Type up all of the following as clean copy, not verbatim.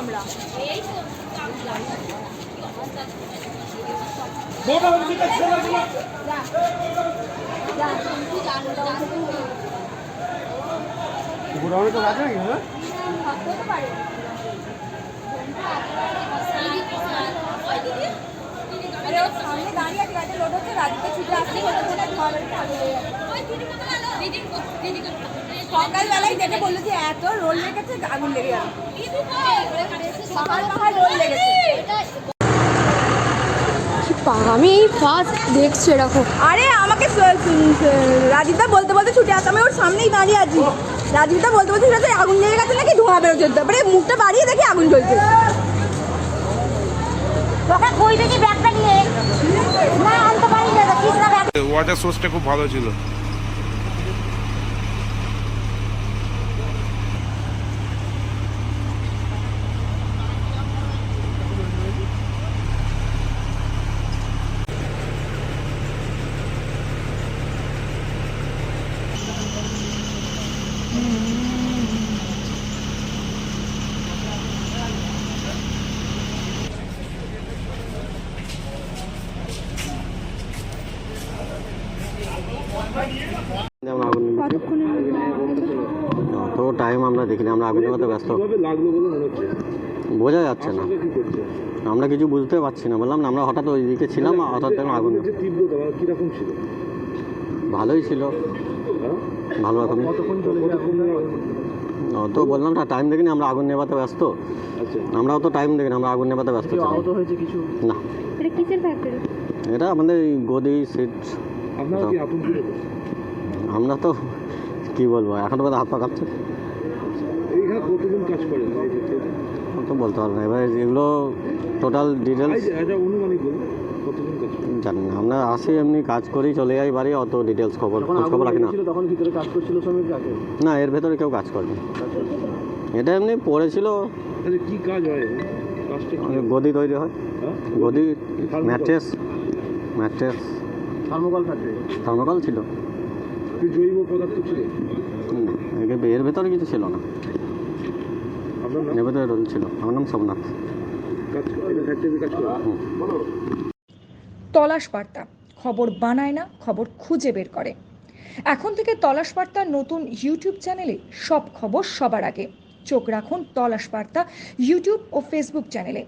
আমরা। সামনে দাঁড়িয়ে আছে, গাড়িতে লোড হচ্ছে, রাজুকে ছুটে আসছে, সকালবেলায় দেখে বললো যে এত রোল লেগেছে, আগুন লেগে যাবে। সকাল সকাল রোল লেগেছে। আমি এই ফার্স্ট দেখছি এরকম। আরে আমাকে রাজীবদা বলতে বলতে ছুটে আসছে, আমি ওর সামনেই দাঁড়িয়ে আছি। রাজীবদা বলতে বলতে ছুটে আসছে, আগুন লেগে গেছে নাকি ধোঁয়া বেরোচ্ছে, তারপরে মুখটা বাড়িয়ে দেখি আগুন জ্বলছে। ওয়াটার সোর্সটা খুব ভালো ছিল। অত টাইম আমরা দেখিনি, আমরা আগুনের মতো ব্যস্ত, বোঝা যাচ্ছে না, আমরা কিছু বুঝতে পারছি না। বললাম না, আমরা হঠাৎ ওই দিকে ছিলাম, হঠাৎ দেখলাম আগুন। ভালোই ছিল, ভালো রকম। অত বললাম না, টাইম দেখিনি, আমরা আগুন নেভাতে ব্যস্ত। আমরা অত টাইম দেখিনি, আমরা আগুন নেভাতে ব্যস্ত ছিলাম। না, এটা আমাদের গদি সিট। আমরা তো কি বলবো, এখন বোধ হাত পা কাঁপছে, তো বলতে পারবো না। এবার এগুলো টোটাল ডিটেলস জানি না, আমরা আসি এমনি কাজ করি, চলে যাই বাড়ি, অত ডিটেলস খবর রাখি না। না, এর ভেতরে কেউ কাজ করেনি, এটা এমনি পড়েছিল। কি কাজ হয়? গদি তৈরি হয়, গদি, ম্যাট্রেস থার্মোকল ছিল। জৈব পদার্থ ছিল না, এর ভেতরে কিছু ছিল না, এর ভেতরে রোল ছিল। আমার নাম সোমনাথ। তলাশ বার্তা খবর বানায় না, খবর খুঁজে বের করে। এখন থেকে তলাশ বার্তার নতুন ইউটিউব চ্যানেলে সব খবর সবার আগে। চোখ রাখুন তলাশ বার্তা ইউটিউব ও ফেসবুক চ্যানেলে।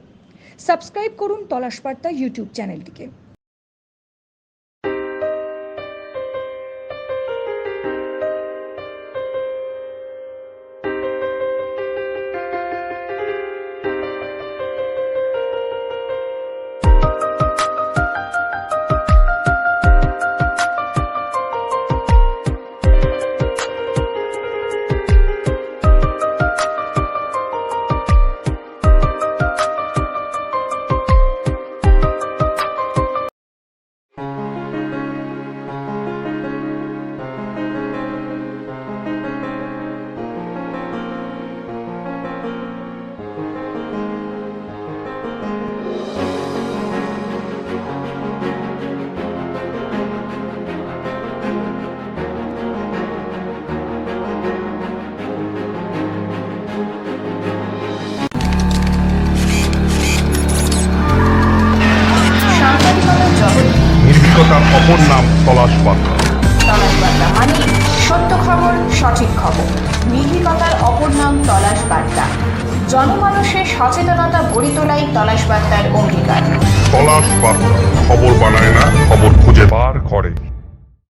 সাবস্ক্রাইব করুন তলাশ বার্তা ইউটিউব চ্যানেলটিকে। নির্ভীকতার অপর নাম তলাশ বার্তা। তলাশ বার্তা মানে সত্য খবর, সঠিক খবর। নির্ভীকতার অপর নাম তলাশ বার্তা। জনমানুষের সচেতনতা গড়ে তোলাই তলাশ বার্তার অঙ্গীকার। তলাশ বার্তা খবর বানায় না, খবর খুঁজে বার করে।